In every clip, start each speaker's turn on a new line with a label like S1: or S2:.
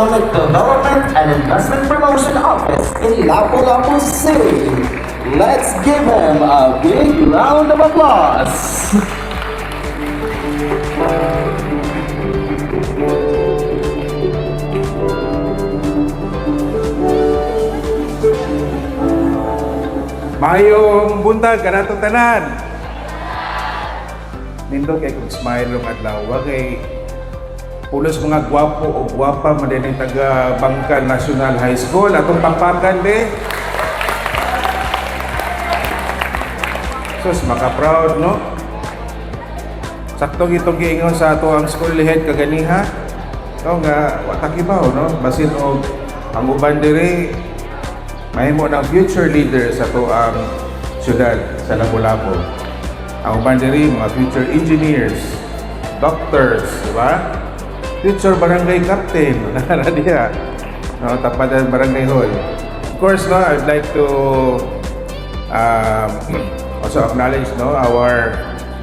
S1: Economic Development and Investment Promotion Office in Lapu-Lapu City. Let's give him a big round of applause.
S2: Mayong buntag kanatong tanan. Nindot kay kung smile long adlaw kay pulos mga gwapo o gwapa madinay taga Bangka National High School atong pampakan be. Sus maka-proud no. Saktong itong giingon sa ato ang school head kaganiha. No nga watakibaw no basin og ang uban diri mahimo ng future leader sa to ang syudad sa Lapu-Lapu. Ang uban diri mga future engineers, doctors, di ba? Future barangay captain, nara diha. No, tapadan barangay hall. Of course, no, I'd like to also acknowledge no our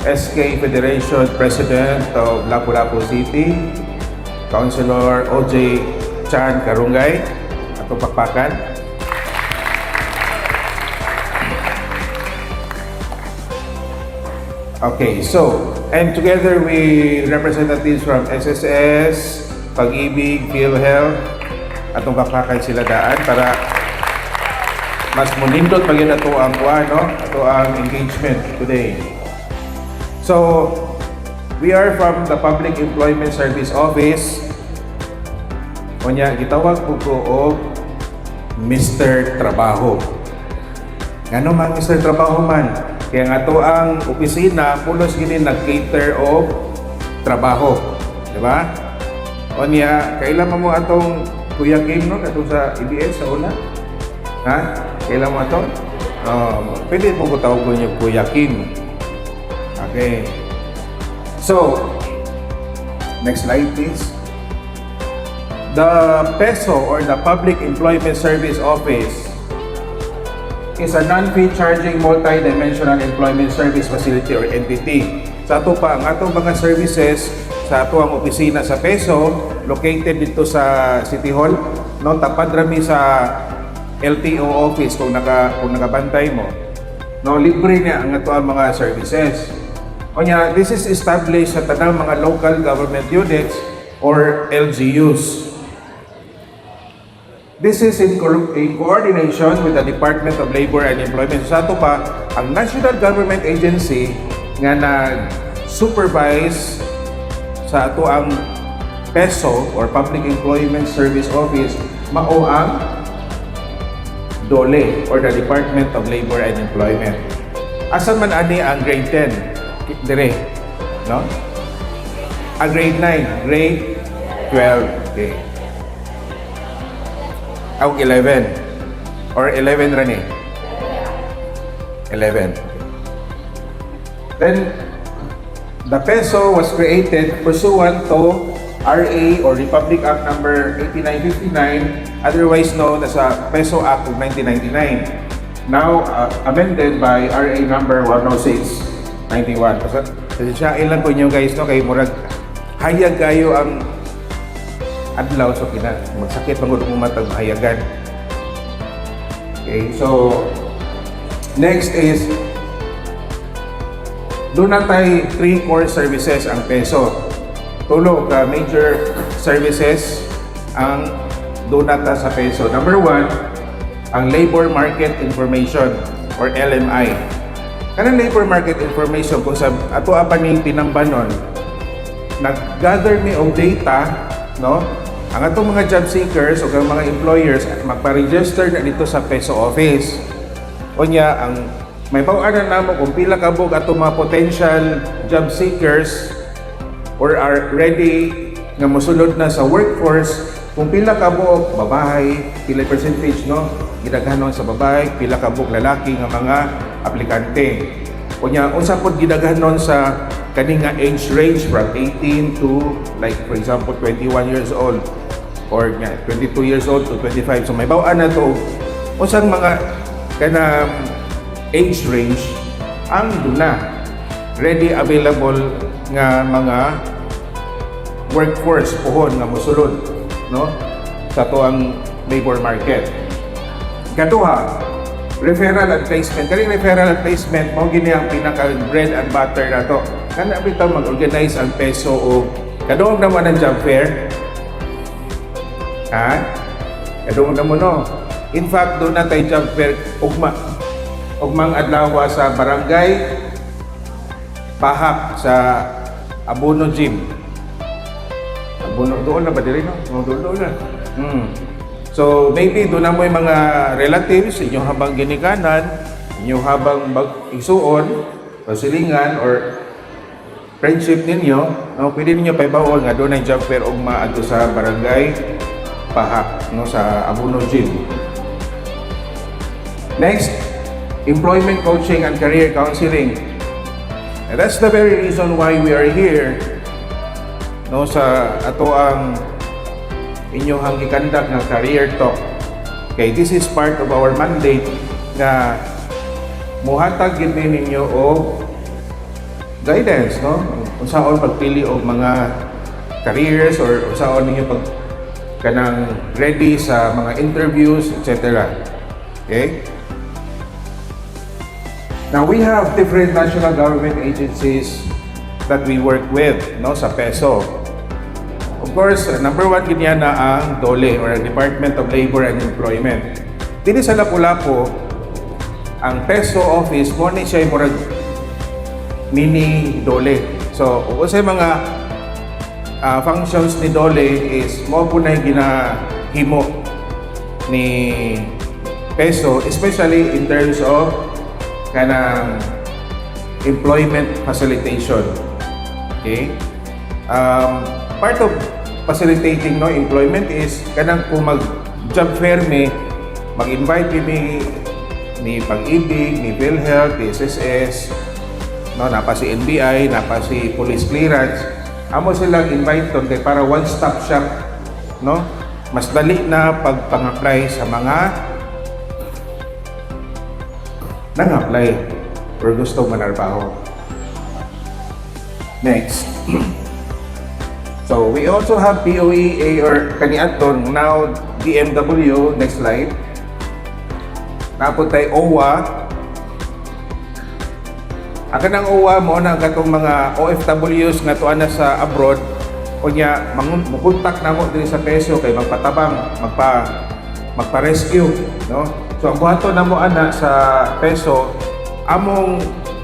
S2: SK Federation President of Lapu-Lapu City, Councilor OJ Chan Karungay, atong pakpakan. Okay, so, and together with representatives from SSS, Pag-ibig, PhilHealth, atong kakakay sila daan para mas munindot pag yun ato ang no? Ato ang engagement today. So, we are from the Public Employment Service Office. Kunya, gitawag ko o Mr. Trabaho. Ano man Mr. Trabaho man? Kaya nga to ang opisina, pulos gini nag-cater o trabaho. Diba? O niya, kailan mo atong Kuya Kim, no? Katong sa EBS sa una? Ha? Kailan mo atong? Pwede mo ko tawag niyo Kuya Kim. Okay. So, next slide please. The PESO or the Public Employment Service Office is a non-fee charging multi-dimensional employment service facility or entity. Sa ato pa, ang atong mga services sa ato ang opisina sa PESO, located dito sa City Hall, no, tapad rami sa LTO office kung nakabantay mo. No, libre niya ang ato ang mga services. O niya, this is established sa tanang mga local government units or LGUs. This is in coordination with the Department of Labor and Employment. Sa ato pa, ang National Government Agency nga nag-supervise sa ato ang PESO or Public Employment Service Office, mao ang DOLE or the Department of Labor and Employment. Asan man ani ang grade 10? Dire, no? Ang grade 9, grade 12, okay. Ang 11 or 11 rani 11. Then the PESO was created pursuant to RA or Republic Act number 8959, otherwise known as a PESO Act of 1999, now amended by RA number 10691. Kasi siya ilan po nyo guys, no, kay murag hayag kayo ang adlaw so magsakit pag matag mahayagan. Okay, so next is doon na tayo 3 core services ang PESO. Tulo ka major services ang doon na sa PESO. Number 1, ang Labor Market Information or LMI. Kanang Labor Market Information kung sa ato apa ning tinambanon, nag-gather mi og data, no? Ang atong mga job seekers o mga employers magpa-register na dito sa PESO office. O niya, ang may bawanan namo kung pila kabog atong mga potential job seekers or are ready nga mosulod na sa workforce, kung pila kabog babae, pila percentage no, gidaghanon sa babae, pila kabog lalaki nga mga aplikante. O niya, unsa pod gidaghanon sa kani nga age range from 18 to like for example 21 years old or 22 years old to 25. So may bawaan na to usang mga kana age range ang duna ready available nga mga workforce pohon nga mosulod, no? sa tuang labor market. Kaduha, referral and placement. Kani referral and placement mo gini ang pinaka bread and butter na to. Kana bitaw mag-organize ang peso o kaduhang naman ang job fair. Ha? Kaduhang naman no. In fact, doon na tayo job fair ugmang adlaw sa barangay Pahak sa Abono Gym. Abono doon na ba diri no? Doon na. So maybe doon na mo yung mga relatives inyong habang ginikanan, inyong habang mag-isuon, pasilingan or friendship ninyo, no, pwede ninyo paibaon nga doon ay job fair ugma adto sa barangay Pahak no sa Abono Gym. Next, employment coaching and career counseling. And that's the very reason why we are here no sa ato ang inyong gikandak nga career talk. Okay, this is part of our mandate na muhatag gid ninyo og guidance no unsaon pagpili og mga careers or unsaon ninyo pag kanang ready sa mga interviews, etc. Okay? Now we have different national government agencies that we work with no sa PESO. Of course, number one ganyan na ang DOLE or Department of Labor and Employment. Dili sa Lapu-Lapu, ang PESO office mo ni siya murag mini DOLE. So, kung sa mga functions ni DOLE is mo po na ginahimo ni PESO, especially in terms of kanang employment facilitation. Okay? Part of facilitating no employment is kanang kung mag-job fair mag-invite kami ni Pag-ibig, ni PhilHealth, ni SSS, no, napa si NBI, napa si Police Clearance. Amo silang invite doon kay para one-stop shop, no? Mas dali na pag-pang-apply sa mga nang-apply or gusto manarbaho. Next. So, we also have POEA or kaniadton, now DMW, next slide. Napuntay OWA. Ang kanang OWA mo na katong mga OFWs nga tuan na sa abroad o niya mukontak na mo din sa PESO kay magpatabang, magpa-rescue, no? So ang buhaton na mo ana sa PESO among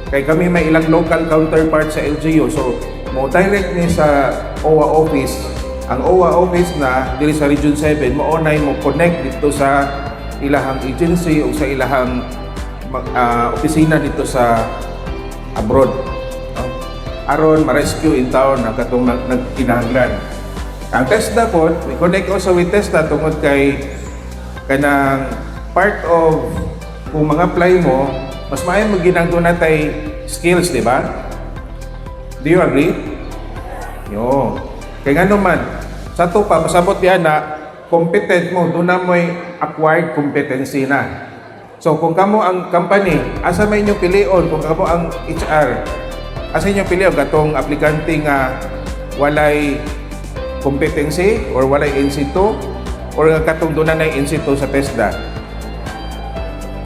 S2: kay kami may ilang local counterpart sa LGU. So mo direct ni sa OWA office. Ang OWA office na diri sa Region 7 mo onay mo connect dito sa ilahang agency o sa ilahang opisina dito sa abroad. No? Aron ma-rescue in town ang katong nagkinahanglan. Ang TESDA po, we connect also with TESDA tungod kay kanang part of kung mga apply mo, mas maayo mo ginagdo natay skills, di ba? Do you agree? Yo. Kaya nga naman, sa to pa, masabot yan na competent mo, doon na mo'y acquired competency na. So kung kamo ang company, asa may inyong pilion, kung kamo ang HR, asa inyong pilion, katong aplikante nga walay competency or walay NC2 or katong doon na NC2 sa TESDA.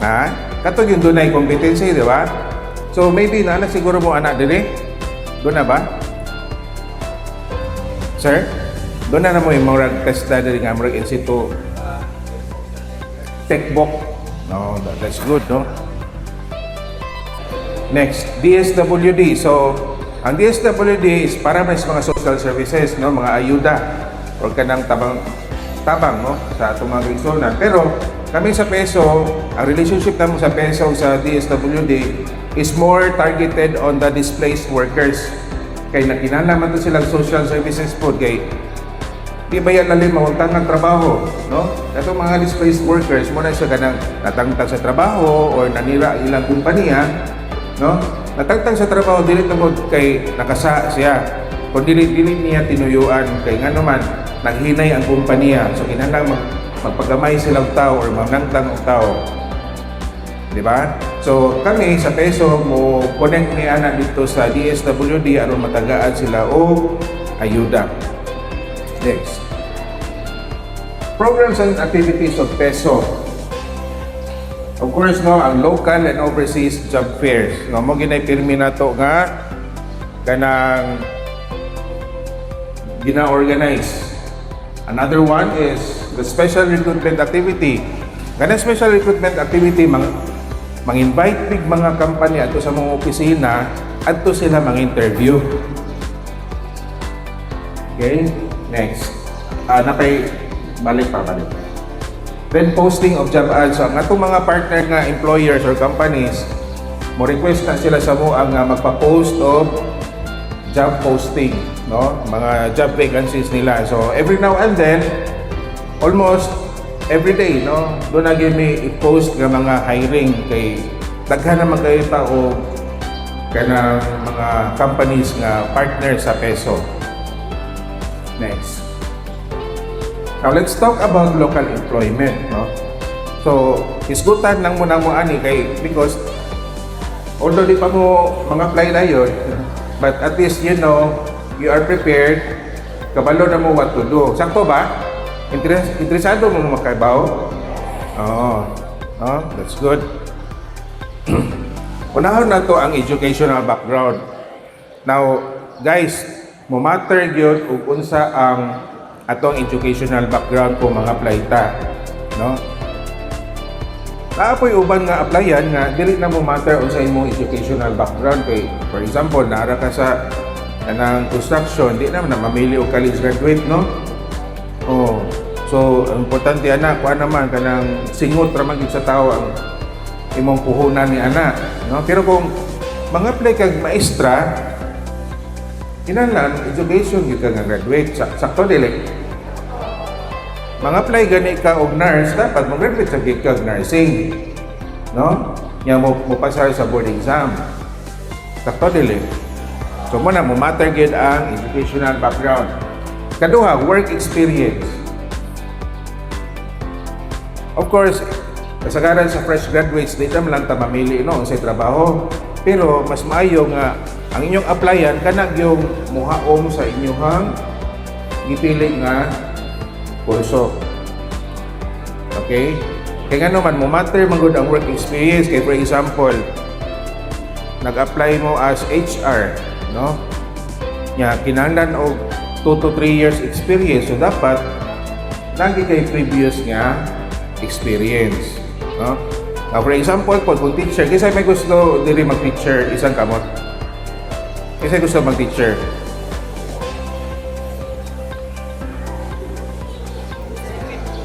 S2: Ha? Katong yung doon na competency, di ba? So maybe na siguro mo anak dili? Doon na ba? Sir? Doon na mo yung mga TESDA dili nga mga NC2 techbook. No, that's good, no? Next, DSWD. So, ang DSWD is para sa mga social services, no, mga ayuda or kanang tabang, no, sa atong mga regional. Pero kami sa PESO, ang relationship namin sa PESO sa DSWD is more targeted on the displaced workers. Kay nakinalaman to silang social services po kay di ba yan lalim mawagtang ng trabaho, no? Itong mga displaced workers, muna siya kanang natangtang sa trabaho o nanira ilang kumpanya, no? Natangtang sa trabaho, dili tungod kay nakasa siya. Kung dili niya tinuyuan, kay nga naman, naghinay ang kumpanya. So, kinahanglan magpagamay silang tao or manangtang ang tao. Di ba? So, kami sa PESO, mo connect ni anak dito sa DSWD aron matagaan sila o ayuda. Next. programs and activities of PESO. Of course, no, ang local and overseas job fairs. No, mo ginay pirmi na to nga kanang gina-organize. Another one is the special recruitment activity. Kana special recruitment activity, mang-invite big mga company ato sa mga opisina adto sila mang-interview. Okay, next. Balik. Then posting of job ads. So, ang atong mga partner nga employers or companies, mo request na sila sa mo ang magpa-post of job posting, no? Mga job vacancies nila. So every now and then, almost every day, no? Doon na mi i-post nga mga hiring kay daghan naman kayo tao kanang mga companies nga partner sa PESO. Next. Now let's talk about local employment, no? So, isgutan lang muna mo ani kay because although di pa mo mga apply na yun, but at least you know, you are prepared, kabalo na mo what to do. Sakto ba? Interesado mo makabaw? Oo. Oh, that's good. Unahon na to ang educational background. Now, guys, mo matter gyud ug unsa ang atong educational background ko mga playta, no? Naapoy uban nga applyan nga dili na mo matter unsa imong educational background kay for example naara ka sa kanang construction di na mamili og college graduate, no? Oh. So importante ana kuan naman kanang singot ra man gid sa tawo ang imong puhunan ni ana, no? Pero kung mga apply kag maestra kinahanglan education gid ka nga graduate sakto dili. Mga apply gani ka og nurse, dapat mag-graduate sa gid kag nursing. No? Nya mo pasar sa board exam. Sakto dili. So mo na mo matter gid ang educational background. Kaduha, work experience. Of course, kasagaran sa fresh graduates, di ta lang ta mamili no sa trabaho. Pero mas maayo nga ang inyong applyan kanang yung muhaom sa inyong gipili nga kurso. Okay? Kaya nga naman, mo matter magod ang work experience. Kaya for example, nag-apply mo as HR, no? Nya, kinahanglan og 2 to 3 years experience. So, dapat lagi kay previous nga experience, no? Now, for example, kung teacher, kasi may gusto dili mag-teacher, isang kamot. Kasi gusto mag-teacher.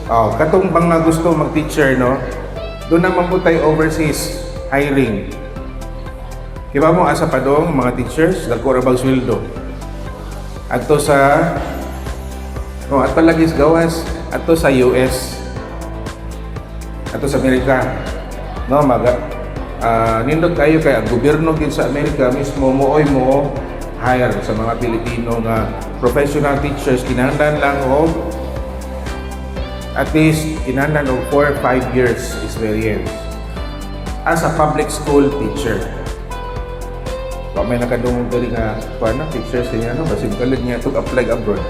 S2: Oh, katong mga gusto mag-teacher, no? Doon naman po tayo overseas hiring. Diba mo asa pa doon mga teachers, dagko ra bang sweldo. Adto sa ato lagi gawas adto sa US. Adto sa Amerika. No, nindot kayo kay ang gobyerno gid sa Amerika mismo mooy mo hire sa mga Pilipino nga professional teachers kinahanglan lang og at least kinahanglan og 4 or 5 years experience as a public school teacher. So, may nakadungog dali nga kuan na teachers niya no basin kalid niya to apply abroad.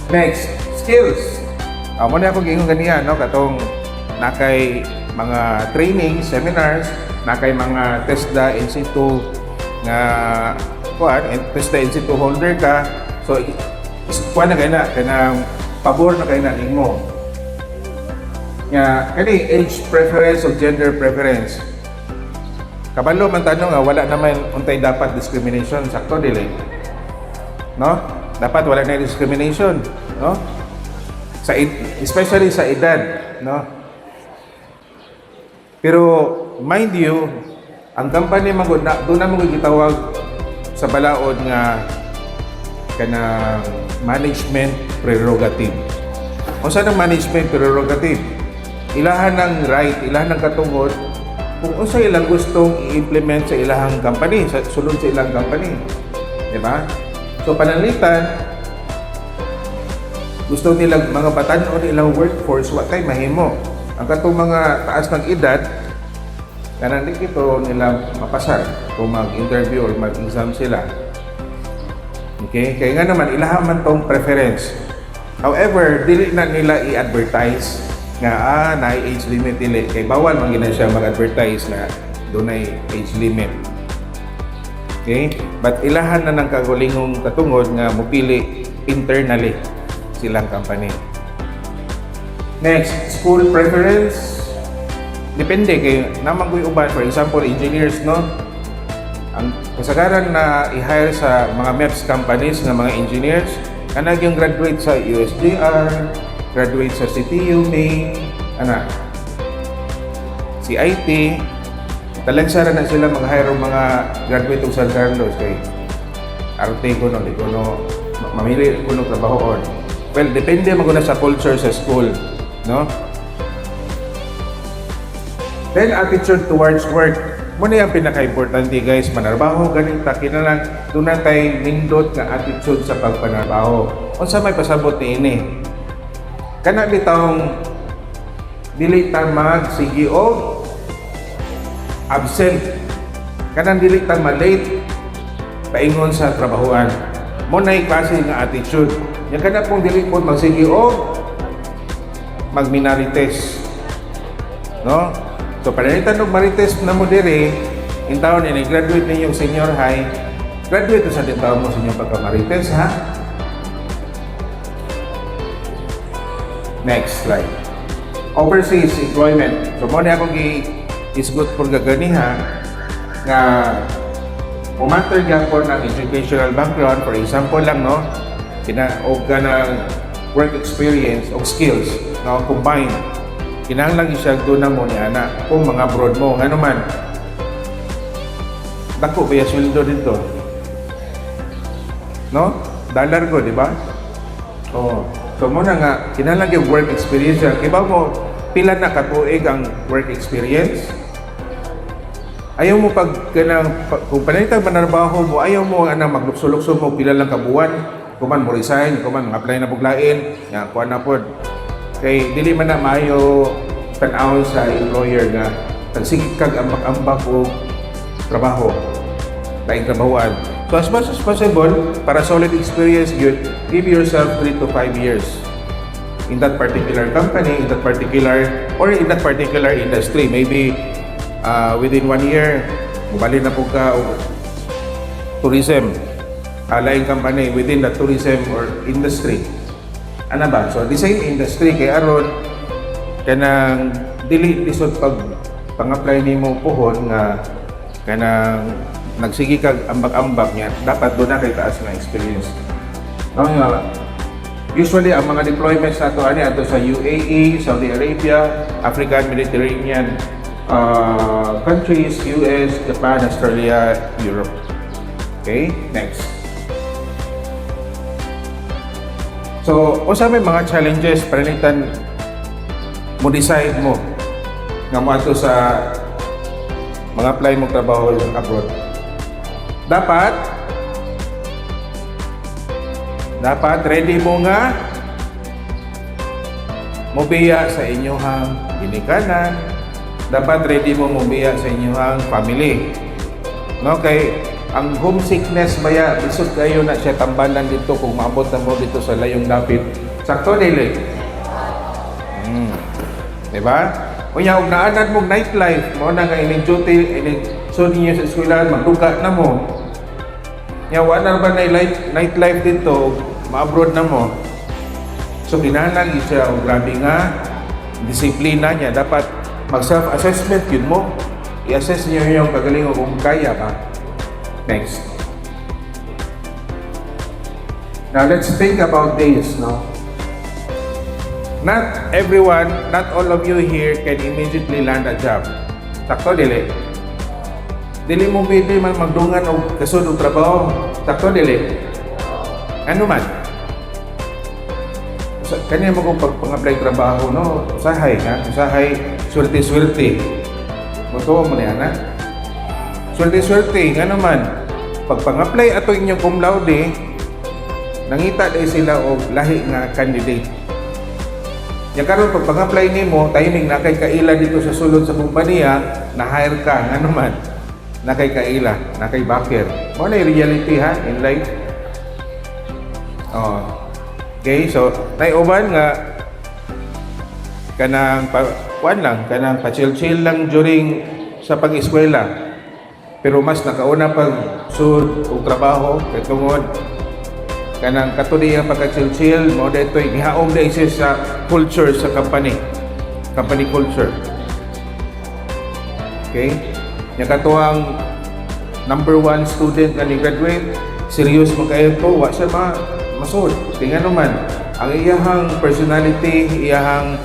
S2: Next, skills. Mo na ako gingon ganiya no katong nakay mga training, seminars, nakay mga TESDA in situ nga kuan, TESDA in situ holder ka. So kuan na kanang pabor na kayo na mo. Nga, kani age preference o gender preference. Kabalo man tanong nga, wala naman untay dapat discrimination. Sakto dili. No? Dapat wala na discrimination. No? Especially sa edad. No? Pero, mind you, ang company doon na mga gitawag sa balaod nga kanang management prerogative. O saan ang management prerogative? Ilahan ng right, ilahan ng katungod kung unsa ilang gustong i-implement sa ilahang company, sa sulod sa ilang company. Di ba? So panalitan, gusto nilang mga batan-on ilang workforce, wa kay mahimo. Ang katong mga taas ng edad, kanang di ito nila mapasar kung mag-interview or mag-exam sila. Okay? Kaya nga naman, ilahan man tong preference. However, dili na nila i-advertise nga na age limit dili kay bawal man gina siya mag-advertise na dunay age limit. Okay? But ilahan na ng kagulingong katungod nga mupili internally silang company. Next, school preference. Depende kay naman ko'y uban, for example, engineers, no? Ang kasagaran na i-hire sa mga MEPS companies ng mga engineers, kanag yung graduate sa USJR, graduate sa CTU, Maine, CIT, talagsara na sila mag-hire ng mga graduate ng San Carlos kay arte ko no, di ko no, mamili ko no trabahoon. Well, depende maguna sa culture sa school, no? Then, attitude towards work. Muna yung pinaka-importante guys, manarbaho, ganita, kinalang doon na tayo nindot nga attitude sa pagpanarbaho. Kung sa may pasabot ni ini, kana bitawng dili ta mag-sige o absent, kanang dili ta ma-late paingon sa trabahoan. Muna yung klase nga attitude. Yung kana pong dili po mag-sige o mag-minarites. No? So, panalitan ng marites na mo dire, in taon ni graduate ninyong senior high, graduate sa din taon mo sa inyong pagka-marites, ha? Next slide. Overseas employment. So, muna akong isgot for gaganiha nga umatter gyapon ng educational background. For example lang, no? O ka ng work experience o skills, no? Combine. Kinahanglan siya doon na mo ni ana kung mga abroad mo ano man dako ba sweldo dito, no? Dollar ko, di ba? Oh, so muna nga kinahanglan yung work experience kay ba mo pila na katuig ang work experience. Ayaw mo pag kung panalitang manarbaho mo, ayaw mo ana maglukso-lukso mo pila lang kabuan, kuman mo resign, kuman apply na buglain nga kuan na pod. Kay dili man na maayo tan-aw sa employer nga tagsigit kag ambak-ambak o trabaho laing trabahoan. So as much as possible para solid experience yun, give yourself 3 to 5 years in that particular company, in that particular industry. Maybe within 1 year mubalik na po ka o tourism, laing company within the tourism or industry. Ano ba? So, the same industry kay aron kanang dili lisod pag pang-apply nimo puhon nga kanang nagsigi kag ambak-ambak niya, dapat doon na kay taas nga experience. No, usually ang mga deployments nato ani ato sa UAE, Saudi Arabia, African, Mediterranean countries, US, Japan, Australia, Europe. Okay, next. So, usa may mga challenges panalitan mo decide mo nga mo ato sa mga apply mo trabaho abroad. Dapat ready mo nga mobiya sa inyong ginikanan. Dapat ready mo mobiya sa inyong family. No, kay ang homesickness baya bisod kayo na siya tambalan dito kung maabot na mo dito sa layong dapit. Sakto dili. Diba? Kunya og naanad mo nightlife, mo na nga ining duty, ining so ninyo sa eskwelahan magduga na mo. Nya wala ba na nightlife dito, ma-abroad na mo. So kinahanglan siya og grabe nga disiplina niya, dapat mag-self-assessment yun mo. I-assess niyo yung kagalingon kung kaya ka. Next. Now let's think about this, no? Not everyone, not all of you here can immediately land a job. Sakto dili. Dili mo pwede man magdungan o kasud og trabaho. Sakto dili. Ano man? Kanya mo kung pag-apply trabaho, no? Usahay ha? Usahay, swerte-swerte. Mutuwa mo na yan, ha? Swerte-swerte, nga naman, pag pang-apply ato inyong cum laude, nangita dahil sila o lahi nga candidate. Ya karon pag pang-apply nimo, timing na kay kaila dito sa sulod sa kumpanya, na-hire ka, nga naman, na kay kaila, na kay backer. Mo na reality ha, in life. Oh. Okay, so naiuban nga kanang kuan lang, kanang pa-chill-chill lang during sa pag-eskwela. Pero mas nakauna pag sud og trabaho kay tungod kanang katudi ang pagka-chill-chill mo daytoy gihaom dai siya sa culture sa company culture. Okay, nya katuang number 1 student nga ni graduate, serious mo kayo to, wa siya masud. Kaya naman ang iyahang personality, ang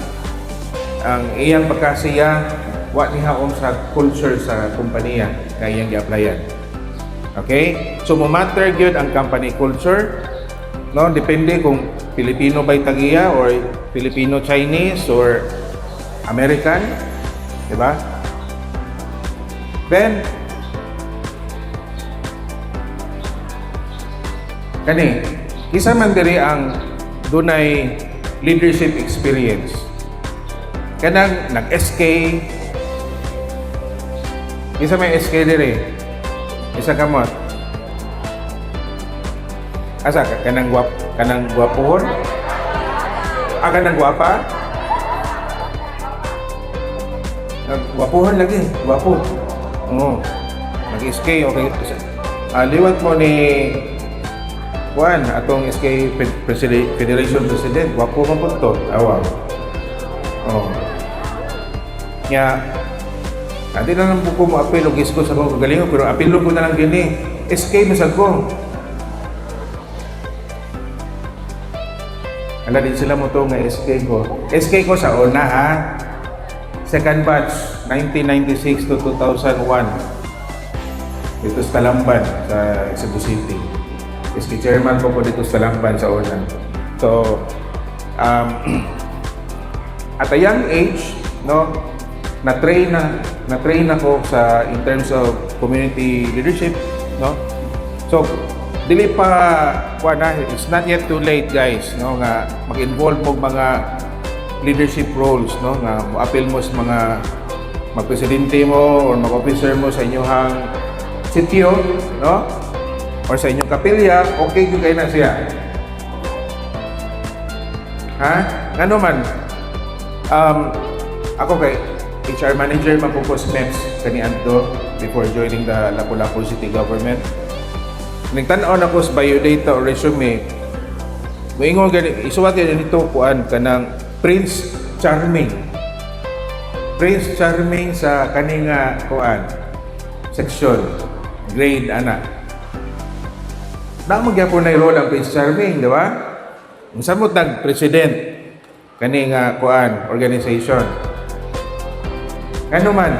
S2: iyang pagkasiya wa ni haom sa culture sa kumpanya kaya iyang gi-applyan. Okay? So mo matter gyud ang company culture, no? Depende kung Filipino ba'y tagiya or Filipino Chinese or American, di ba? Then kani isa man diri ang dunay leadership experience. Kanang nag-SK, isa may SK diri, isa kamot. Asa ka kanang gwapohon? Kanang gwapa? Gwapohon lagi, gwapo. Oo. Nag-SK, okay. Liwat mo ni Juan, atong SK Federation President, gwapo man po to. Awa. Oh. Nya, ati na lang po ko mo apel o gisko sa kong kagalingon, pero apelo ko na lang gini. SK masag ko. Ala din sila mo to nga SK ko. SK ko sa una ha. Second batch, 1996 to 2001. Dito sa Talamban, sa Cebu City. SK chairman ko dito sa Talamban sa una. So, at a young age, no, na-train ako sa in terms of community leadership, no. So, dili pa it's not yet too late, guys, no, nga mag-involve mo mga leadership roles, no, nga mo-appeal mo sa mga magpresidente mo or mag-officer mo sa inyong sitio, no, or sa inyong kapilya, okay kung kayo na siya. Ha? Ano man? Ako kay HR manager man po MEPS kaniadto before joining the Lapu-Lapu City Government. Nagtan-aw na ko sa biodata or resume. Moingon gani isuwat nito kuan kanang Prince Charming. Prince Charming sa kaninga kuan section grade ana. Na magyapon na role ang Prince Charming, di ba? Unsa mo tag president kani nga kuan organization. Ano man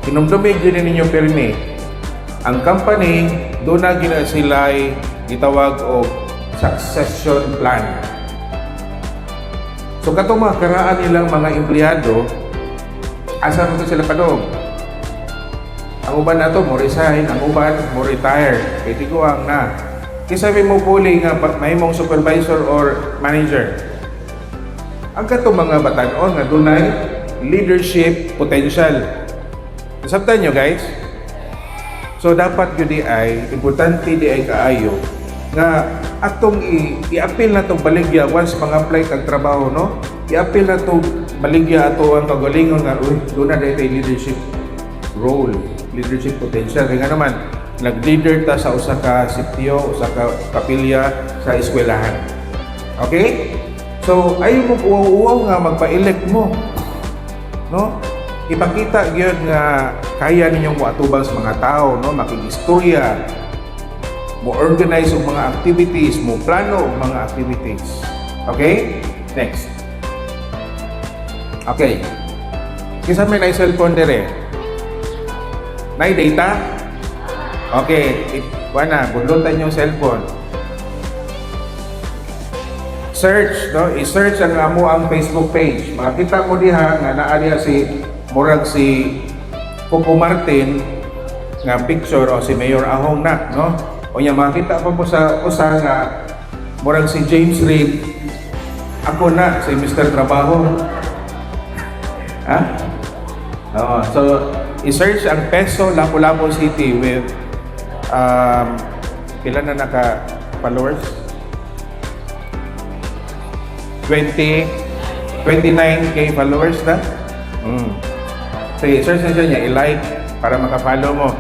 S2: kinumdumig din ninyo permi ang company doon na gina sila gitawag og succession plan. So katong mga karaan nilang mga empleyado asa mo sila padong. Ang uban nato mo resign, ang uban mo retire. Kaya tiguang na. Kisabi mo puli nga mahimong supervisor or manager. Ang katong mga batanon nga dunay leadership potential. Nasabtan nyo guys? So dapat yun di ay, importante di ay kaayo nga atong i-appeal na itong baligya once mga-apply kag trabaho, no? I-appeal na itong baligya ato ang kagalingon nga, doon na dito leadership role, leadership potential. Kaya nga naman, nag-leader ta sa usa ka sitio, usa ka kapilya sa eskwelahan. Okay? So, ayaw mo uwaw-uwaw nga magpa-elect mo. No? Ipakita gyud nga kaya ninyong moatubang sa mga tao, no? Makig-istorya, mo organize og mga activities, mo plano og mga activities. Okay? Next. Okay. Kisa may na cellphone dire. Nay data? Okay, wana, bundutan yung cellphone. Search, no? I-search ang amo ang Facebook page. Makita mo diha nga naa diha si murag si Coco Martin nga picture o si Mayor Ahong na, no? O nya makita pa po sa usa nga murag si James Reid. Ako na si Mr. Trabaho. Ha? So i-search ang Peso Lapu-Lapu City with pila na naka followers? 29K followers na. Sige, search na siya niya, i-like para makafollow mo.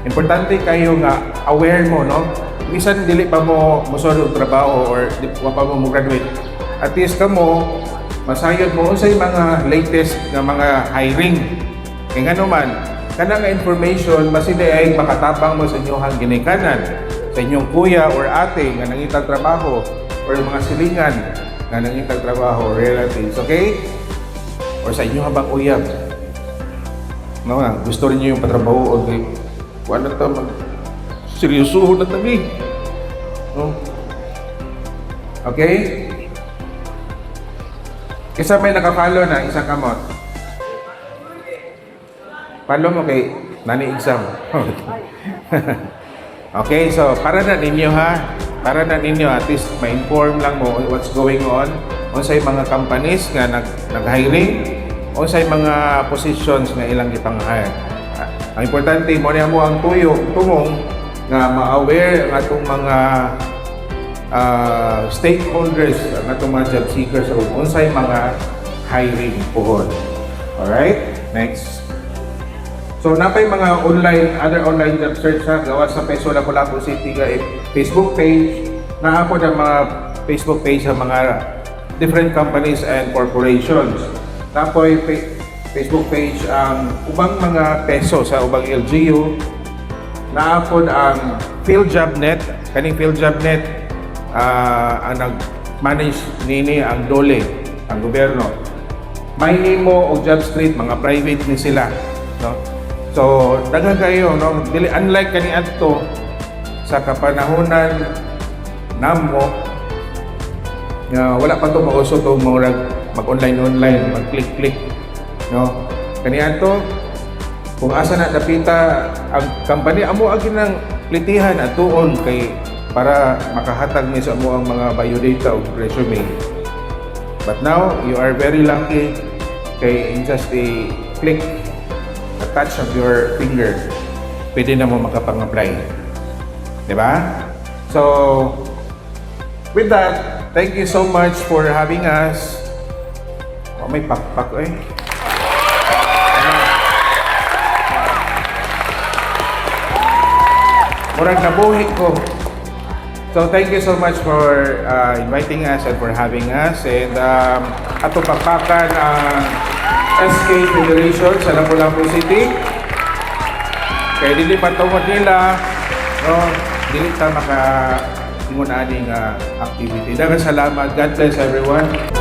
S2: Importante kayo nga aware mo, no? Minsan dili pa mo mosulod trabaho or di pa mo graduate. At least kamo masayod mo unsay mga latest nga mga hiring. Kaya nga naman, kanang nga information masili ay makatapang mo sa inyong ginikanan, sa inyong kuya or ate nga nangitag trabaho or mga silingan nga nangitag trabaho or relatives, okay? Or sa inyong habang uyab. No, gusto rin niyo yung patrabaho, okay? Wala na mag seryosohon na tabi. No? Okay? Isa may nakafollow na, isang kamot. Follow mo kay Nani Exam. Okay, so para na ninyo ha. Para na ninyo at least ma-inform lang mo what's going on. Unsay mga companies nga nag-hiring, unsay mga positions nga ilang ipang-hire. Ang importante mo niya mo ang tumong nga ma-aware ang atong mga stakeholders, ang atong mga job seekers o unsay mga hiring puhon. Alright? Next. So, napay mga other online job search ha, gawa sa Peso Lapu-Lapu City nga Facebook page, naapod ang mga Facebook page sa mga different companies and corporations. Tapoy Facebook page ang ubang mga peso sa ubang LGU. Naapod ang PhilJobNet, kaning PhilJobNet ang nag-manage nini ang DOLE, ang gobyerno. May nimo og Job Street, mga private ni sila, no? So, daghan kayo, no? Dili unlike kani adto sa kapanahunan namo nga wala pa to mauso to mag-online, mag-click, no? Kaniya to, kung asa na napita ang company, amo agi ng plitihan at tuon kay para makahatag ni sa amo ang mga biodata o resume. But now, you are very lucky kay in just a click, a touch of your finger, pwede na mo makapang-apply. Diba? So, with that, thank you so much for having us. Oh, may pakpak eh. Murag nabuhi ko. So thank you so much for inviting us and for having us. And ato pakpakan ang SK Federation sa Lapu-Lapu City. Kaya dili patungod nila, no, dili ta maka ingon aning activity. Daghang salamat. God bless everyone.